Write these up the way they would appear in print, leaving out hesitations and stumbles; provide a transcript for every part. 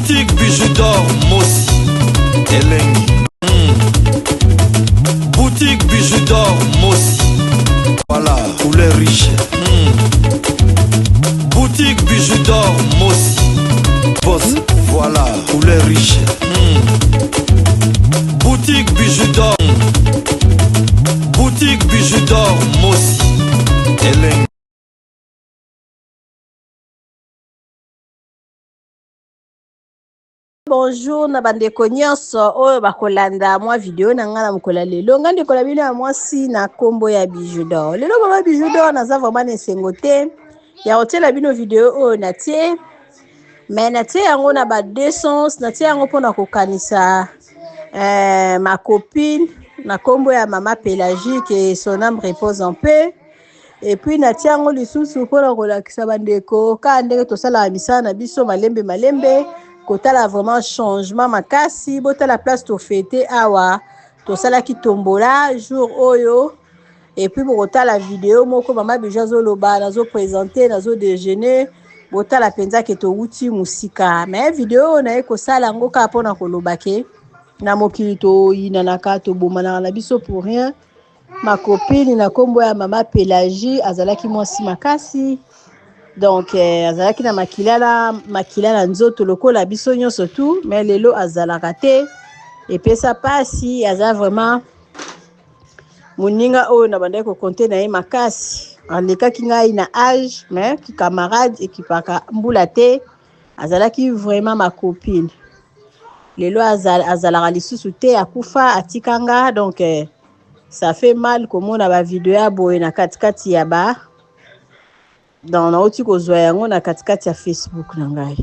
Boutique bijoux d'or Mossi Elengi. Boutique bijoux d'or Mossi. Voilà, couleur riche. Boutique bijoux d'or Mossi. Boss, voilà, couleur riche. Boutique bijoux d'or. Boutique bijoux d'or Mossi Elengi. Bonjour na bandeko nyonso oyo bakolanda mwa video na nga na mokola lelo nga ndeko na bino ya mwasi na kombo ya Bijou d'Or. Lelo mama Bijou d'Or naza vraiment na esengo te ya kotiela bino video oyo natie mais natie yango na ba deux sens, natie yango mpona kokanisa ma copine na kombo ya mama Pélagie que son âme repose en paix. Et puis natie yango lisusu mpona kolakisa bandeko ka ndenge tosalaka misala na biso malembe kotala vraiment changement makasi bota la place to fêter awa to sala ki tombola jour oyo et puis bota la vidéo moko mama Bijou zoloba nazo présenter nazo déjeuner bota la penza ke to wuti musika mais vidéo na eko sala ngo ka pona koloba ke na mokili to yinanaka to bomana na biso pour rien. Ma copine na kombo ya mama Pélagie azalaki mwasi makasi. Donc azalaki na makilala nzoto lokola biso nyonso tout mais lelo azalaka te epesa pasi aza vraiment moninga oyo na bandaki kokonte na ye makasi alekaki ngai na âge mais ki camarade ekipaka mbula te azalaki vraiment ma copine lelo azalaka lisusu te akufa atikanga donc ça fait mal komona ba video ya boye na katikati ya ba dans nauti kozwa yango na katikati ya Facebook na ngai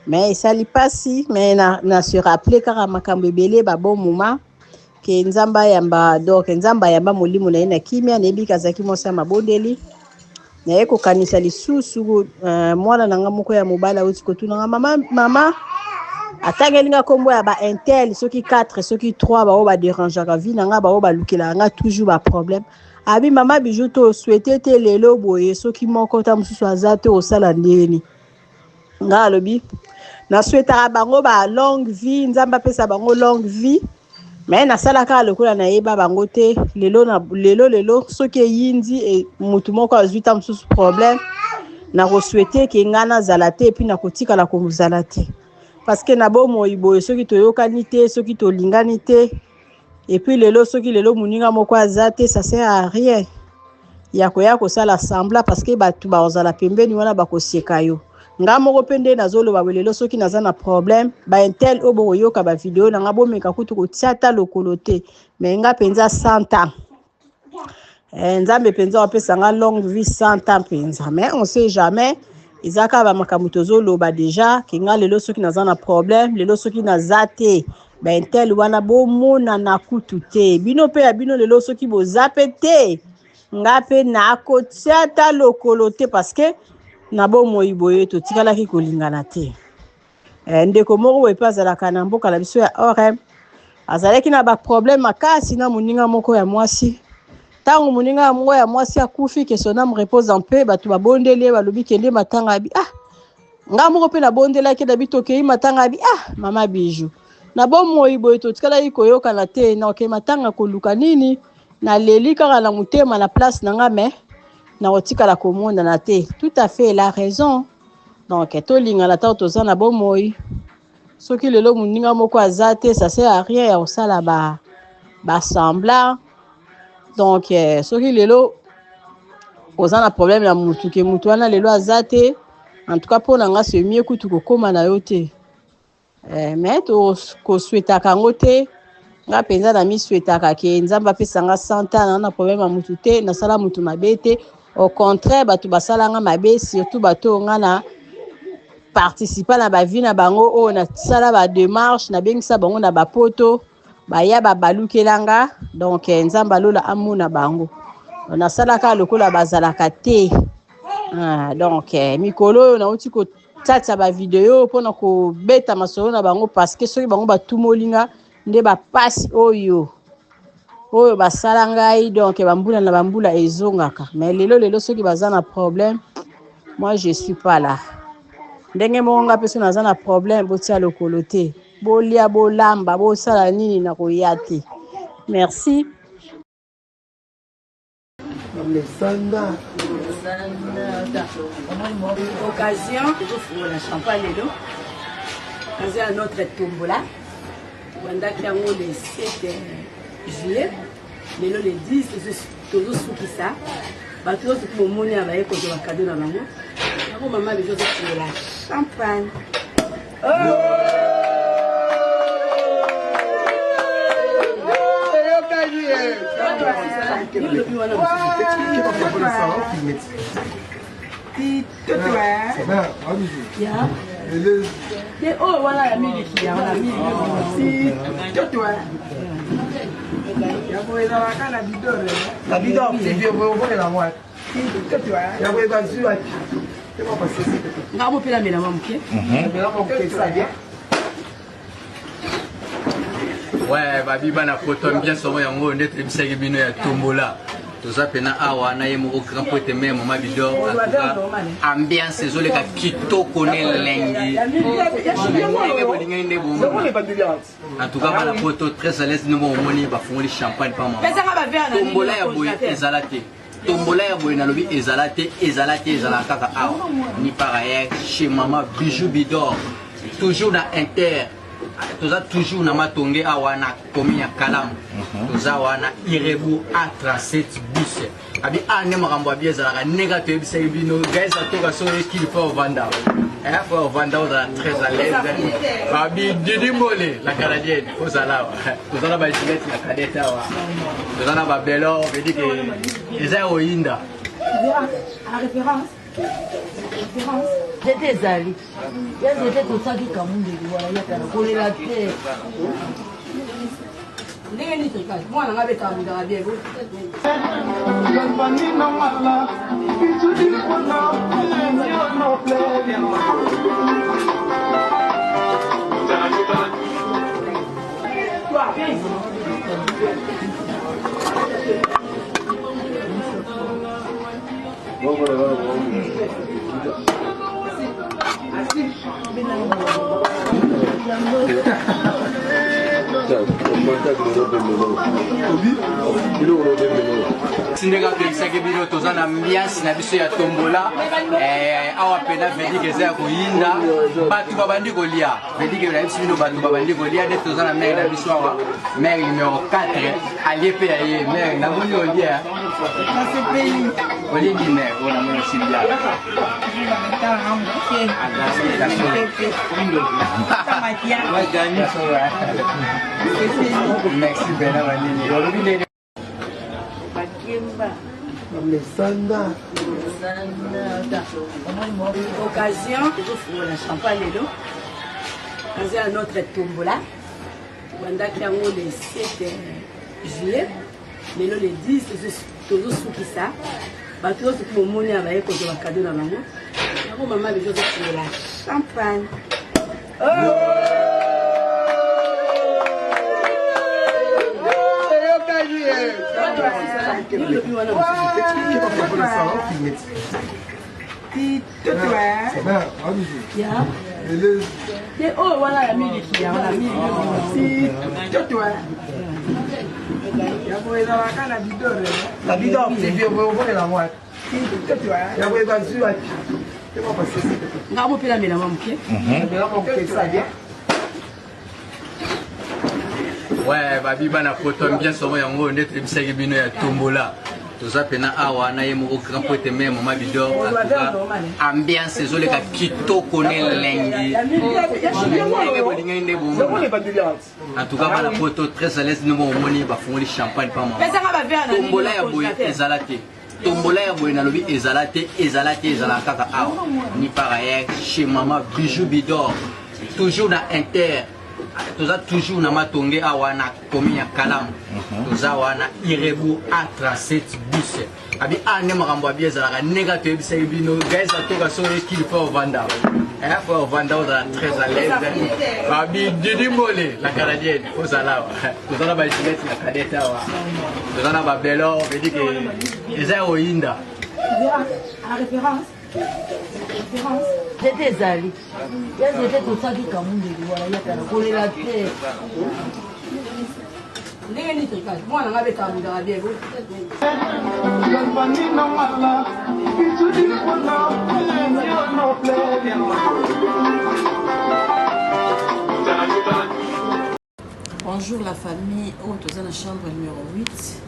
mais esali pasi mais na se rappeler kaka makambo ebele ba bon moment ke nzamba yamba donc nzamba yamba molimo na ye na kimia nebi kazaki mosa mabondeli na ye kokanisa lisusu mwana nanga moko ya mobala uti kotuna mama atangelinga kombo ya ba intel soki 4 soki 3 ba o ba déranger ka vie nanga ba o ba lukela nga toujours ba problème. Abi mama Bijou to souhaité te lelo boye soki moko ta mususu azate osala ndeni nga alobi na souhaitaka bango ba longue vie nzamba pesa bango longue vie mais na sala ka lokola na yeba bango te lelo soki yindi e mutu moko azwi ta mususu problème na ko souhaiter ke ngana zalate puis na kotika la ko muzalate parce que na bo moyibo soki to yokani te soki to lingani te. Et puis lelo soki lelo muninga moko azate ça sert à rien ya ko sala sembla parce que batu ba ozala pembeni wana bakosieka yo nga moko pende nazolo ba lelo soki naza na problème ba intel obo yoka ba video na nga bomeka kutu ko tiata lokolote mais nga penza 100 ans nzambe penza opesa nga longue vie 100 ans penza mais on sait jamais izaka ba makamuto zolo ba déjà ke nga lelo soki naza na problème lelo soki nazate ben tel wana bomona na kutu te bino pe ya bino lelo soki bozape te nga pe na kotiata lokolo te parce que na bomoyi boye to tikalaki kolingana te ndeko moko we pa azalaka na mboka la biso ya orem azalaki na ba problème makasi na moninga moko ya mwasi tango moninga moko ya mwasi akufi ke son âme repose en paix batu babondeli balobi kende matanga abi nga moko pe na bondelaki na bitokei matanga abi mama Bijou na bomoyi boye to tikala koyoka na te na ke matanga koluka nini na leli kaka na mutema na place na nga mais na otikala komona na te tout à fait la raison donc to linga na ta toza na bomoyi soki lelo muninga moko azate ça sert à rien ya osala ba semblant donc soki lelo ozana problème na mutu ke mutu wana lelo azate en tout cas pour nga c'est mieux kutu kokoma na yo te mais to ko souhaitaka ngo te nga penza na mi souhaitaka ke nzamba pesa nga 100 ans na problème ya mutu te na sala mutu mabete au contraire batu basala nga mabe surtout bato nga na participer na ba vie na bango o na sala ba démarche na bengisa bango na ba poto ba ya ba balukelanga donc nzamba lola amuna bango na sala ka lokola bazalaka te donc mikolo na uti ko tata ba video pona ko beta masolo na bango parce que soki bango batumolinga nde ba passe oyo basala ngai donc bambula na bambula ezongaka mais lelo soki baza na problème moi je suis pas là ndenge moko nga mpe so naza na problème botia lokolo te bolia bolamba bosala nini na koya te. Merci. Occasion de la champagne dans notre tombola. Pendant qu'il y a le 7 juillet, mais le 10, toujours sous qui ça. Parce que c'est pour mon avec le cadeau dans la main. Maman, maman, je vais la champagne. Oh voilà la mille qui a la mille si toi la bidon c'est bien vous voyez la moi si toi ya vous va sur c'est pas passé nga mo pela mela mamu ke mela mo ke ça bien. Ouais babi bana photo bien somo yango ndete bisaki bino ya tombola. Toza pena awa na ye moko grand pote me mama bidon ambiance ezoleka kitoko ne lengi en tout cas bana photo très à l'aise nous moni ba fongoli champagne pa mama tombola ya boye ezalate tombola ya boye na lobi ezalate ezala kaka awa ni pareil chez mama bijou bidon toujours na inter toza toujours na matonge awa na komi ya kalamu toza wana irebu A37 bus abi ane makambo abi ezalaka nega toyebisa bino guys atoka so qu'il faut vanda faut vanda oza très à l'aise abi Didi Mole la canadienne ozala toza na ba Juliette la cadette awa toza na ba Belo veut dire que eza oyinda la référence. J'étais allé. J'étais tout ça qui comme voilà, il y a qu'à coller la tête. Moi, on avait quand même bien. Sinega pekisaki bino toza na ambiance na biso ya tombola awa pena vedi ke eza koyinda bato babandi kolia vedi ke nayebisi bino bato babandi kolia nde toza na mere na biso awa mere numéro 4 alie mpe ya ye mere namoni olia olingi mere ona mona simbia merci bena manini olobi occasion de la champagne dans notre tombola. Pendant qu'il y a le 7 juillet, mais le 10, toujours sous qui ça. Parce que c'est pour mon avec le cadeau dans la main. Maman, je vais la champagne. Oh voilà la mille qui a la mille si toi la bidon c'est bien vous voyez la moi si toi ya vous va sur c'est pas passé nga mo pela mela mamu ke mela mo ke ça bien. Ouais babi bana photo bien somo yango ndete bisaki bino ya tombola. Toza pena awa na ye moko grand pote me mama bidon ambiance ezoleka kitoko ne lengi en tout cas bana photo très à l'aise nous moni ba fongoli champagne pa mama tombola ya boye ezalate tombola ya boye na lobi ezalate ezala kaka awa ni pareil chez mama bijou bidon toujours na inter toza toujours na matonge awa na komi ya kalamu toza wana irebu A37 bus abi ane makambo abi ezalaka nega toyebisa bino guys atoka so qu'il faut vanda faut vanda oza très à l'aise abi Didi Mole la canadienne ozala toza na ba Juliette la cadette awa toza na ba Belo veut dire que eza oyinda La référence. J'étais allé. J'étais tout ça qui est comme une voilà, il y a qu'à coller la tête. Moi, on avait quand même dans la bière. Bonjour la famille. Oh, tu es dans la chambre numéro 8.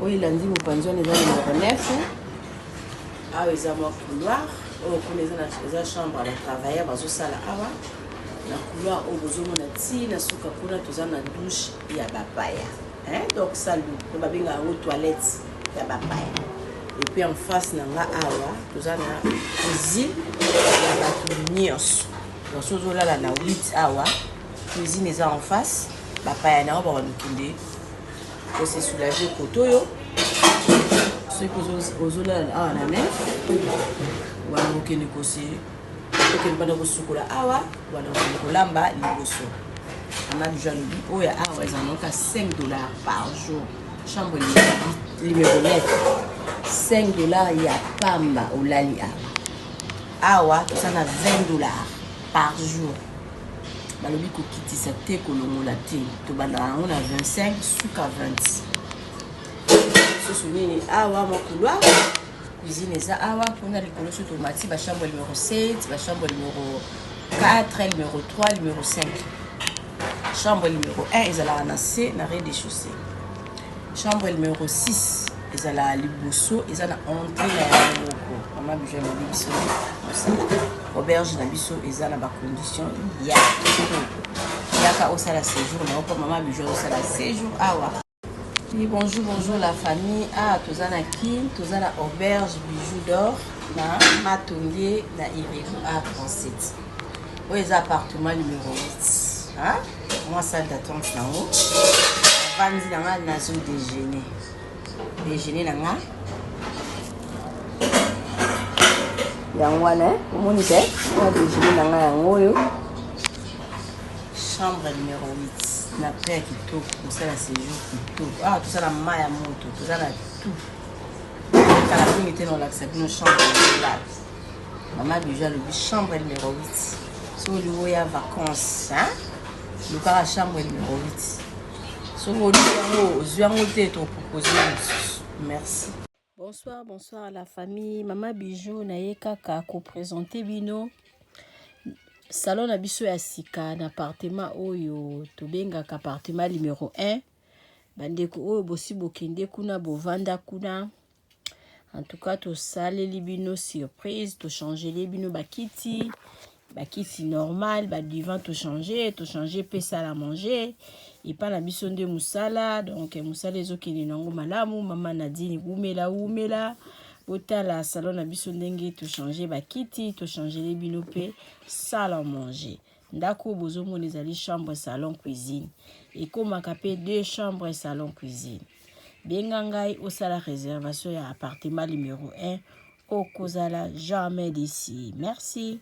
Oui, lundi, vous pensez qu'on est dans le numéro 9. Ah, ils ont un couloir. Oh, on est dans la chambre à travailler. Dans la salle na couloir au besoin na ti na suka kuna tozana douche ya bapaya donc salle to babinga au toilette ya bapaya et puis en face na nga awa tozana cuisine ya batu nyos donc sozola la na 8 awa cuisine eza en face bapaya na ba nkunde ko se soulager kotoyo ce que ozola awa na ne wala mokene ko se ok, je vais vous awa, voilà, vous lamba liboso. On a déjà dit, oh ya awa, ils en ont qu'à $5 par jour. Chambre numéro 9. $5 il y a pamba au lali awa. Ça a $20 par jour. Balobi ko kiti sa te ko longo la te. To banda on a 25, suka 20. Ce souvenir awa mon couloir. Cuisine eza awa kuna likolo so tomati ba chambre numéro 7, ba chambre numéro 4, numéro 3, numéro 5. Chambre numéro 1 ezala na C na rez-de-chaussée. Chambre numéro 6 ezala liboso ezala entrée na moko. Mama bijou na biso. Auberge na biso ezala ba condition ya. Yaka osala séjour na opo mama bijou osala séjour awa. Oui, bonjour, bonjour la famille. Ah, tous en qui, tous en auberge, bijoux d'or, na Matongué, na Irégo A37. Où est l'appartement numéro 8? Hein? Moi, salle d'attente là haut. Vandi na nga na zo déjeuner. Déjeuner na nga. Yangwana, comment on fait? On déjeuner na nga yango. Chambre numéro 8. Na paix qui tout, tout ça la séjour qui tout. Ah, tout ça la maille à moto, tout ça la tout. Quand la fille était dans l'accepte nos chambres là. Maman déjà le chambre numéro 8. Sur le où il y a vacances, hein? Le cas la chambre numéro 8. Sur le où je vais te proposer. Merci. Bonsoir, bonsoir à la famille. Maman Bijou naye kaka ko présenter bino. Salon na biso ya sika na appartement oyo tobengaka appartement numéro 1 bandeko oyo bosi bokende kuna bovanda kuna en tout cas to saleli bino surprise to changer les bino bakiti normal ba divan to changer pe sala manger et pas na biso nde musala donc musala ezokende nango malamu mama Nadine umela Otala salon na biso ndenge to changer bakiti to changer les bino pe salle à manger ndako bozo mona ezali chambre salon cuisine et komaka pe 2 chambres salon cuisine benga ngai osala réservation ya appartement numéro 1 okozala jamais d'ici. Merci.